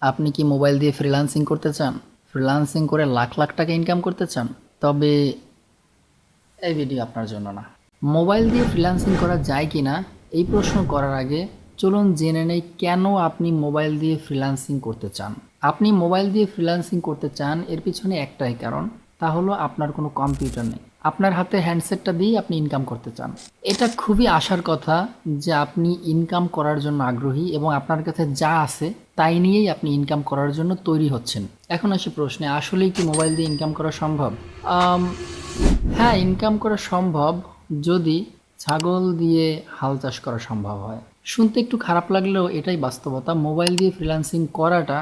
আপনি কি মোবাইল দিয়ে ফ্রিল্যান্সিং করতে চান? ফ্রিল্যান্সিং করে লাখ লাখ টাকা ইনকাম করতে চান? তবে এই ভিডিও আপনার জন্য না। মোবাইল দিয়ে ফ্রিল্যান্সিং করা যায় কি না এই প্রশ্ন করার আগে চলুন জেনে নেই কেন আপনি মোবাইল দিয়ে ফ্রিল্যান্সিং করতে চান। আপনি মোবাইল দিয়ে ফ্রিল্যান্সিং করতে চান এর পিছনে একটাই কারণ, তা হলো আপনার কোনো কম্পিউটার নেই। আপনার হাতে হ্যান্ডসেটটা দিয়েই আপনি ইনকাম করতে চান। এটা খুবই আশার কথা যে আপনি ইনকাম করার জন্য আগ্রহী এবং আপনার কাছে যা আছে তাই নিয়েই আপনি ইনকাম করার জন্য তৈরি হচ্ছেন। এখন আসি প্রশ্নে, আসলেই কি মোবাইল দিয়ে ইনকাম করা সম্ভব? আম, হ্যাঁ, ইনকাম করা সম্ভব যদি ছাগল দিয়ে হাল চাষ করা সম্ভব হয়। শুনতে একটু খারাপ লাগলেও এটাই বাস্তবতা। মোবাইল দিয়ে ফ্রিল্যান্সিং করাটা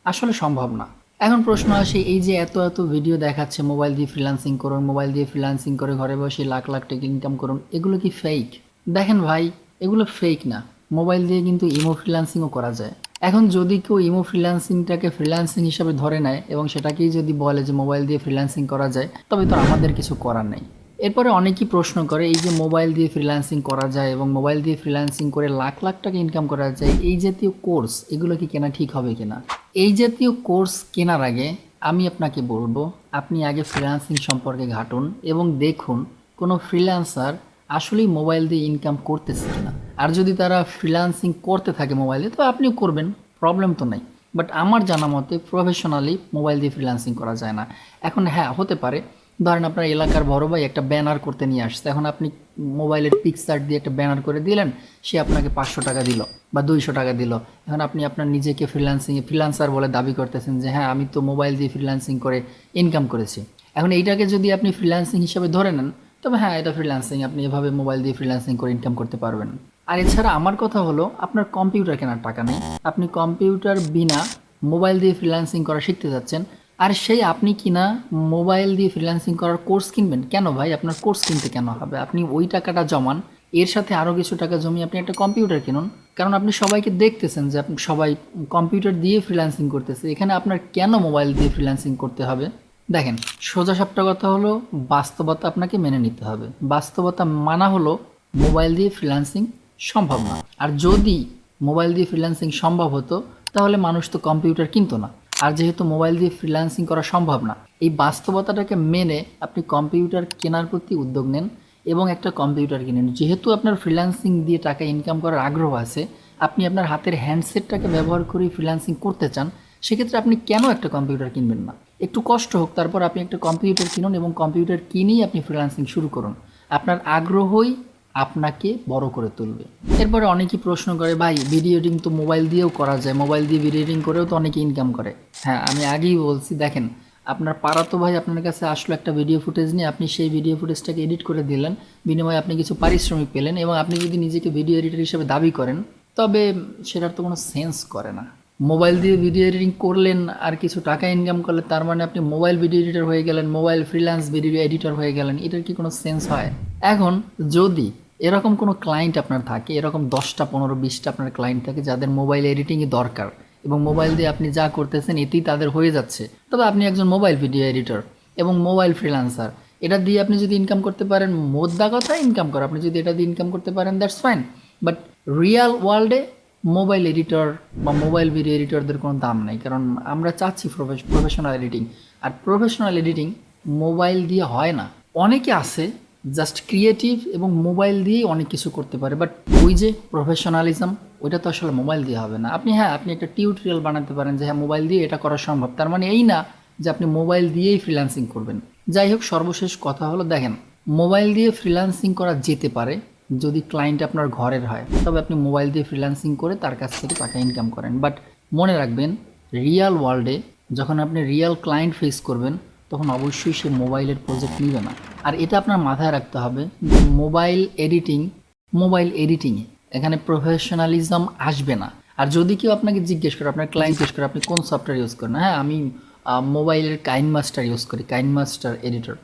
আসলে সম্ভব না। এখন প্রশ্ন আসে, এই যে এত এত ভিডিও দেখাচ্ছে মোবাইল দিয়ে ফ্রিল্যান্সিং করুন, মোবাইল দিয়ে ফ্রিল্যান্সিং করে ঘরে বসে লাখ লাখ টাকা ইনকাম করুন, এগুলো কি ফেক? দেখেন ভাই, এগুলো ফেক না। মোবাইল দিয়ে কিন্তু ইমো ফ্রিল্যান্সিংও করা যায়। এখন যদি কেউ ইমো ফ্রিল্যান্সিংটাকে ফ্রিল্যান্সিং হিসাবে ধরে নেয় এবং সেটাকেই যদি বলে যে মোবাইল দিয়ে ফ্রিল্যান্সিং করা যায়, তবে তো আমাদের কিছু করার নেই। এরপরে অনেকেই প্রশ্ন করে, এই যে মোবাইল দিয়ে ফ্রিল্যান্সিং করা যায় এবং মোবাইল দিয়ে ফ্রিল্যান্সিং করে লাখ লাখ টাকা ইনকাম করা যায়, এই জাতীয় কোর্স এগুলো কি কেনা ঠিক হবে কিনা? এই জাতীয় কোর্স কেনার আগে আমি আপনাকে বলবো, আপনি আগে ফ্রিল্যান্সিং সম্পর্কে ঘাটুন এবং দেখুন কোনো ফ্রিল্যান্সার আসলেই মোবাইল দিয়ে ইনকাম করতেছে কিনা। আর যদি তারা ফ্রিল্যান্সিং করতে থাকে মোবাইলে, তো আপনিও করবেন, প্রবলেম তো নাই। বাট আমার জানা মতে প্রফেশনালি মোবাইল দিয়ে ফ্রিল্যান্সিং করা যায় না। এখন হ্যাঁ, হতে পারে ধরেন আপনার এলাকার বড় ভাই একটা ব্যানার করতে নিয়ে আসছে, এখন আপনি মোবাইলের পিকচার দিয়ে একটা ব্যানার করে দিলেন, সে আপনাকে 500 টাকা দিল বা 200 টাকা দিল। এখন আপনি আপনার নিজেকে ফ্রিল্যান্সার বলে দাবি করতেছেন যে হ্যাঁ, আমি তো মোবাইল দিয়ে ফ্রিল্যান্সিং করে ইনকাম করেছি। এখন এইটাকে যদি আপনি ফ্রিল্যান্সিং হিসাবে ধরে নেন, তবে হ্যাঁ, এটা ফ্রিল্যান্সিং, আপনি এভাবে মোবাইল দিয়ে ফ্রিল্যান্সিং করে ইনকাম করতে পারবেন। আর এছাড়া আমার কথা হলো, আপনার কম্পিউটার কেনার টাকা নেই, আপনি কম্পিউটার বিনা মোবাইল দিয়ে ফ্রিল্যান্সিং করা শিখতে যাচ্ছেন, আর সেই আপনি কিনা মোবাইল দিয়ে ফ্রিল্যান্সিং করার কোর্স কিনবেন কেন ভাই? আপনার কোর্স কিনতে কেন হবে? আপনি ওই টাকাটা জমান, এর সাথে আরও কিছু টাকা জমিয়ে আপনি একটা কম্পিউটার কিনুন। কারণ আপনি সবাইকে দেখতেছেন যে আপনি সবাই কম্পিউটার দিয়ে ফ্রিল্যান্সিং করতেছে, এখানে আপনার কেন মোবাইল দিয়ে ফ্রিল্যান্সিং করতে হবে? দেখেন, সোজা সাপটা কথা হলো, বাস্তবতা আপনাকে মেনে নিতে হবে। বাস্তবতা মানা হলো মোবাইল দিয়ে ফ্রিল্যান্সিং সম্ভব না। আর যদি মোবাইল দিয়ে ফ্রিল্যান্সিং সম্ভব হতো, তাহলে মানুষ তো কম্পিউটার কিনতো না। আর যেহেতু মোবাইল দিয়ে ফ্রিল্যান্সিং করা সম্ভব না, এই বাস্তবতাটাকে মেনে আপনি কম্পিউটার কেনার প্রতি উদ্যোগ নেন এবং একটা কম্পিউটার কিনেন। যেহেতু আপনার ফ্রিল্যান্সিং দিয়ে টাকা ইনকাম করার আগ্রহ আছে, আপনি আপনার হাতের হ্যান্ডসেটটাকে ব্যবহার করে ফ্রিল্যান্সিং করতে চান, সেক্ষেত্রে আপনি কেন একটা কম্পিউটার কিনবেন না? একটু কষ্ট হোক, তারপর আপনি একটা কম্পিউটার কিনুন এবং কম্পিউটার কিনেই আপনি ফ্রিল্যান্সিং শুরু করুন। আপনার আগ্রহই আপনাকে বড় করে তুলবে। এরপরে অনেকেই প্রশ্ন করে, ভাই ভিডিও এডিটিং তো মোবাইল দিয়েও করা যায়, মোবাইল দিয়ে ভিডিও এডিটিং করেও তো অনেকে ইনকাম করে। হ্যাঁ, আমি আগেই বলছি, দেখেন আপনার পাড়াতো ভাই আপনার কাছে আসলো একটা ভিডিও ফুটেজ নিয়ে, আপনি সেই ভিডিও ফুটেজটাকে এডিট করে দিলেন, বিনিময়ে আপনি কিছু পারিশ্রমিক পেলেন এবং আপনি যদি নিজেকে ভিডিও এডিটর হিসেবে দাবি করেন, তবে সেটার তো কোনো সেন্স করে না। মোবাইল দিয়ে ভিডিও এডিটিং করলেন আর কিছু টাকা ইনকাম করলেন, তার মানে আপনি মোবাইল ভিডিও এডিটর হয়ে গেলেন, মোবাইল ফ্রিল্যান্স ভিডিও এডিটর হয়ে গেলেন, এটার কি কোনো সেন্স হয়? এখন যদি এরকম কোনো ক্লায়েন্ট আপনার থাকে, এরকম 10টা 15 20টা আপনার ক্লায়েন্ট থাকে যাদের মোবাইল এডিটিংই দরকার এবং মোবাইল দিয়ে আপনি যা করতেছেন এতেই তাদের হয়ে যাচ্ছে, তবে আপনি একজন মোবাইল ভিডিও এডিটর এবং মোবাইল ফ্রিল্যান্সার, এটা দিয়ে আপনি যদি ইনকাম করতে পারেন, মোদ্দা কথা ইনকাম করা, আপনি যদি এটা দিয়ে ইনকাম করতে পারেন, দ্যাটস ফাইন। বাট রিয়াল ওয়ার্ল্ডে মোবাইল এডিটর বা মোবাইল ভিডিও এডিটরদের কোনো দাম নেই, কারণ আমরা চাচ্ছি প্রফেশনাল এডিটিং, আর প্রফেশনাল এডিটিং মোবাইল দিয়ে হয় না। অনেকে আছে জাস্ট ক্রিয়েটিভ এবং মোবাইল দিয়েই অনেক কিছু করতে পারে, বাট ওই যে প্রফেশনালিজম, ওইটা তো আসলে মোবাইল দিয়ে হবে না। আপনি হ্যাঁ, আপনি একটা টিউটোরিয়াল বানাতে পারেন যে হ্যাঁ মোবাইল দিয়ে এটা করা সম্ভব, তার মানে এই না যে আপনি মোবাইল দিয়েই ফ্রিল্যান্সিং করবেন। যাই হোক, সর্বশেষ কথা হলো, দেখেন মোবাইল দিয়ে ফ্রিল্যান্সিং করা যেতে পারে যদি ক্লায়েন্ট আপনার ঘরের হয়, তবে আপনি মোবাইল দিয়ে ফ্রিল্যান্সিং করে তার কাছ থেকে টাকা ইনকাম করেন। বাট মনে রাখবেন, রিয়াল ওয়ার্ল্ডে যখন আপনি রিয়াল ক্লায়েন্ট ফেস করবেন, তখন অবশ্যই সে মোবাইলের প্রজেক্ট নেবে না। আর এটা আপনার মাথায় রাখতে হবে যে মোবাইল এডিটিংয়ে এখানে প্রফেশনালিজম আসবে না। আর যদি কেউ আপনাকে জিজ্ঞেস করে, আপনার ক্লায়েন্ট জিজ্ঞেস করে আপনি কোন সফটওয়্যার ইউজ করেন, হ্যাঁ আমি মোবাইলের কাইনমাস্টার ইউজ করি, কাইনমাস্টার এডিটর,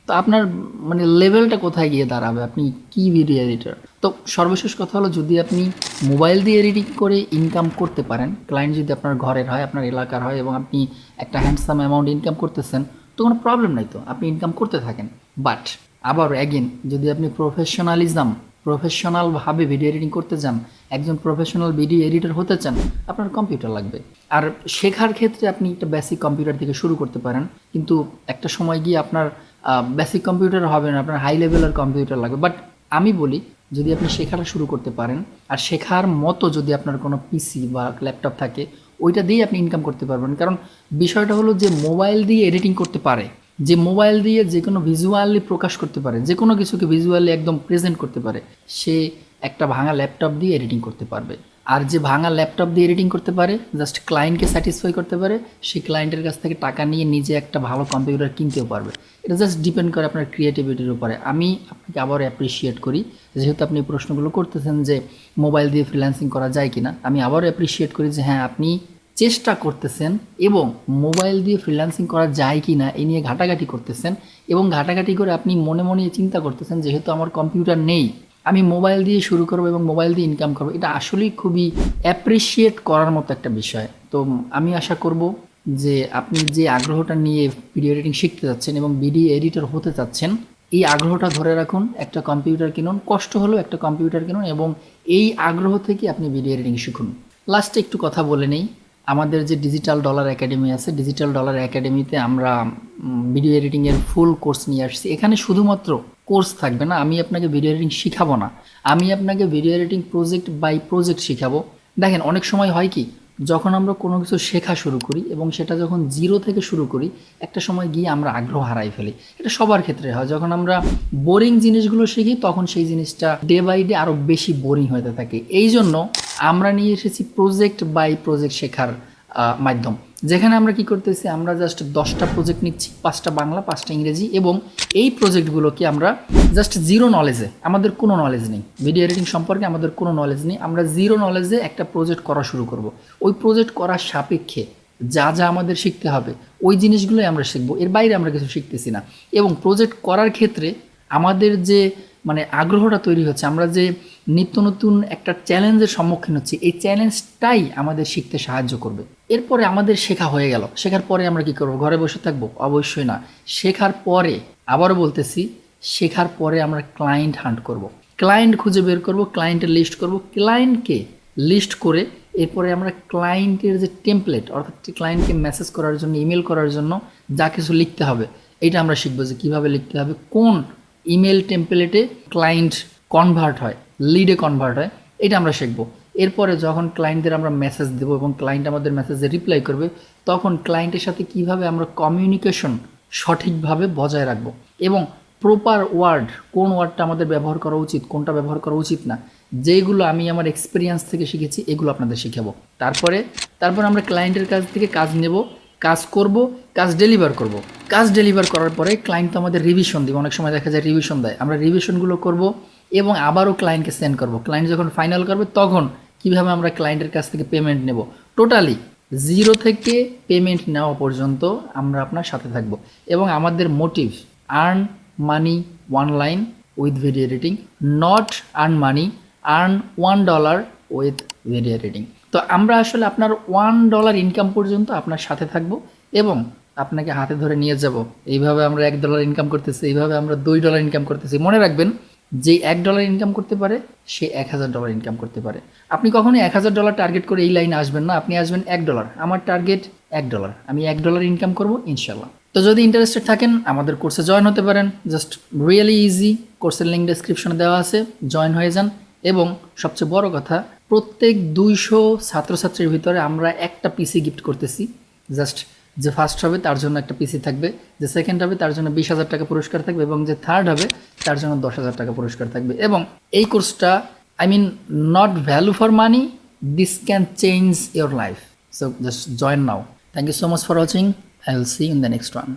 তো আপনার মানে লেভেলটা কোথায় গিয়ে দাঁড়াবে? আপনি কি ভিডিও এডিটর? তো সর্বশেষ কথা হলো, যদি আপনি মোবাইল দিয়ে এডিটিং করে ইনকাম করতে পারেন, ক্লায়েন্ট যদি আপনার ঘরের হয়, আপনার এলাকার হয় এবং আপনি একটা হ্যান্ডসাম অ্যামাউন্ট ইনকাম করতেছেন, তো কোনো প্রবলেম নাই, তো আপনি ইনকাম করতে থাকেন। বাট আবার অ্যাগেন, যদি আপনি প্রফেশনালভাবে ভিডিও এডিটিং করতে চান, একজন প্রফেশনাল ভিডিও এডিটর হতে চান, আপনার কম্পিউটার লাগবে। আর শেখার ক্ষেত্রে আপনি একটা বেসিক কম্পিউটার থেকে শুরু করতে পারেন, কিন্তু একটা সময় গিয়ে আপনার বেসিক কম্পিউটার হবে না, আপনার হাই লেভেলের কম্পিউটার লাগবে। বাট আমি বলি, যদি আপনি শেখাটা শুরু করতে পারেন আর শেখার মতো যদি আপনার কোনো পিসি বা ল্যাপটপ থাকে, ওইটা দিয়েই আপনি ইনকাম করতে পারবেন। কারণ বিষয়টা হলো যে মোবাইল দিয়ে এডিটিং করতে পারে, যে মোবাইল দিয়ে যে কোনো ভিজুয়ালি প্রকাশ করতে পারে, যে কোনো কিছুকে ভিজুয়ালি একদম প্রেজেন্ট করতে পারে, সে একটা ভাঙা ল্যাপটপ দিয়ে এডিটিং করতে পারবে। আর যে ভাঙা ল্যাপটপ দিয়ে এডিটিং করতে পারে, জাস্ট ক্লায়েন্টকে স্যাটিসফাই করতে পারে, সেই ক্লায়েন্টের কাছ থেকে টাকা নিয়ে নিজে একটা ভালো কম্পিউটার কিনতেও পারবে। এটা জাস্ট ডিপেন্ড করে আপনার ক্রিয়েটিভিটির উপরে। আমি আপনাকে আবার অ্যাপ্রিসিয়েট করি, যেহেতু আপনি প্রশ্নগুলো করতেছেন যে মোবাইল দিয়ে ফ্রিল্যান্সিং করা যায় কিনা, আমি আবারও অ্যাপ্রিসিয়েট করি যে হ্যাঁ, আপনি চেষ্টা করতেছেন এবং মোবাইল দিয়ে ফ্রিল্যান্সিং করা যায় কি না এই নিয়ে ঘাটাঘাটি করতেছেন, এবং ঘাটাঘাটি করে আপনি মনে মনে চিন্তা করতেছেন যেহেতু আমার কম্পিউটার নেই, আমি মোবাইল দিয়ে শুরু করবো এবং মোবাইল দিয়ে ইনকাম করবো। এটা আসলেই খুবই অ্যাপ্রিসিয়েট করার মতো একটা বিষয়। তো আমি আশা করব যে আপনি যে আগ্রহটা নিয়ে ভিডিও এডিটিং শিখতে যাচ্ছেন এবং ভিডিও এডিটর হতে চাচ্ছেন, এই আগ্রহটা ধরে রাখুন, একটা কম্পিউটার কিনুন, কষ্ট হলেও একটা কম্পিউটার কিনুন, এবং এই আগ্রহ থেকে আপনি ভিডিও এডিটিং শিখুন। লাস্টে একটু কথা বলে নেই, আমাদের যে ডিজিটাল ডলার একাডেমি আছে, ডিজিটাল ডলার একাডেমিতে আমরা ভিডিও এডিটিংয়ের ফুল কোর্স নিয়ে আসছি। এখানে শুধুমাত্র কোর্স থাকবে না, আমি আপনাকে ভিডিও এডিটিং শিখাবো না, আমি আপনাকে video editing project by project শিখাবো। দেখেন, অনেক সময় হয় কি, যখন আমরা কোনো কিছু শেখা শুরু করি এবং সেটা যখন জিরো থেকে শুরু করি, একটা সময় গিয়ে আমরা আগ্রহ হারাই ফেলি। এটা সবার ক্ষেত্রে হয়। যখন আমরা বোরিং জিনিসগুলো শিখি, তখন সেই জিনিসটা ডে বাই ডে আরও বেশি বোরিং হতে থাকে। এই জন্য আমরা নিয়ে এসেছি প্রজেক্ট বাই প্রজেক্ট শেখার মাধ্যম, যেখানে আমরা কি করতেছি, আমরা জাস্ট 10টা প্রজেক্ট নিচ্ছি, 5টা বাংলা, 5টা ইংরেজি, এবং এই প্রজেক্টগুলোকে আমরা জাস্ট জিরো নলেজে, আমাদের কোনো নলেজ নেই ভিডিও এডিটিং সম্পর্কে, আমাদের কোনো নলেজ নেই, আমরা জিরো নলেজে একটা প্রজেক্ট করা শুরু করব। ওই প্রজেক্ট করার সাপেক্ষে যা যা আমাদের শিখতে হবে ওই জিনিসগুলোই আমরা শিখবো, এর বাইরে আমরা কিছু শিখতেছি না। এবং প্রজেক্ট করার ক্ষেত্রে আমাদের যে আগ্রহটা তৈরি হচ্ছে, আমরা যে নিত্য নতুন একটা চ্যালেঞ্জের সম্মুখীন হচ্ছি, এই চ্যালেঞ্জটাই আমাদের শিখতে সাহায্য করবে। এরপরে আমাদের শেখা হয়ে গেল, শেখার পরে আমরা কি করব? ঘরে বসে থাকবো? অবশ্যই না। শেখার পরে, আবারও বলতেছি, শেখার পরে আমরা ক্লায়েন্ট হান্ট করব, ক্লায়েন্ট খুঁজে বের করব, ক্লায়েন্টের লিস্ট করব, ক্লায়েন্টকে লিস্ট করে এরপরে আমরা ক্লায়েন্টের যে টেমপ্লেট, অর্থাৎ ক্লায়েন্টকে মেসেজ করার জন্য, ইমেল করার জন্য যা কিছু লিখতে হবে, এটা আমরা শিখবো যে কীভাবে লিখতে হবে, কোন ইমেল টেমপ্লেটে ক্লায়েন্ট কনভার্ট হয়, লিডে কনভার্ট হয়, এটা আমরা শিখবো। এরপরে যখন ক্লায়েন্টদের আমরা মেসেজ দেবো এবং ক্লায়েন্ট আমাদের মেসেজে রিপ্লাই করবে, তখন ক্লায়েন্টের সাথে কিভাবে আমরা কমিউনিকেশন সঠিকভাবে বজায় রাখবো, এবং প্রপার ওয়ার্ড, কোন ওয়ার্ডটা আমাদের ব্যবহার করা উচিত, কোনটা ব্যবহার করা উচিত না, যেগুলো আমি আমার এক্সপিরিয়েন্স থেকে শিখেছি, এগুলো আপনাদের শিখাবো। তারপরে আমরা ক্লায়েন্টের কাছ থেকে কাজ নেব, কাজ করব, কাজ ডেলিভার করব। কাজ ডেলিভার করার পরে ক্লায়েন্ট তো আমাদের রিভিশন দেবে, অনেক সময় দেখা যায় রিভিশন দেয়, আমরা রিভিশনগুলো করব এবং আবারও ক্লায়েন্টকে সেন্ড করব। ক্লায়েন্ট যখন ফাইনাল করবে, তখন কীভাবে আমরা ক্লায়েন্টের কাছ থেকে পেমেন্ট নেব, টোটালি জিরো থেকে পেমেন্ট নেওয়া পর্যন্ত আমরা আপনার সাথে থাকব। এবং আমাদের motive, earn money online with video editing, not earn money, earn $1 with video editing. তো আমরা আসলে আপনার $1 ইনকাম পর্যন্ত আপনার সাথে থাকব এবং আপনাকে হাতে ধরে নিয়ে যাব। এইভাবে আমরা $1 ইনকাম করতেছি, এইভাবে আমরা $2 ইনকাম করতেছি। মনে রাখবেন, যে $1 ইনকাম করতে পারে সে $1000 ইনকাম করতে পারে। আপনি কখনোই $1000 টার্গেট করে এই লাইনে আসবেন না, আপনি আসবেন $1। আমার টার্গেট $1, আমি $1 ইনকাম করব ইনশাল্লাহ। তো যদি ইন্টারেস্টেড থাকেন, আমাদের কোর্সে জয়েন হতে পারেন। জাস্ট রিয়েলি ইজি, কোর্সের লিঙ্ক ডেসক্রিপশনে দেওয়া আছে, জয়েন হয়ে যান। এবং সবচেয়ে বড় কথা, প্রত্যেক 200 ছাত্রছাত্রীর ভিতরে আমরা একটা পিসি গিফট করতেছি। জাস্ট যে ফার্স্ট হবে তার জন্য একটা পিসি থাকবে, যে সেকেন্ড হবে তার জন্য 20,000 টাকা পুরস্কার থাকবে, এবং যে থার্ড হবে তার জন্য 10,000 টাকা পুরস্কার থাকবে। এবং এই কোর্সটা, not value for money, this can change your life. So just join now. Thank you so much for watching. I will see you in the next one.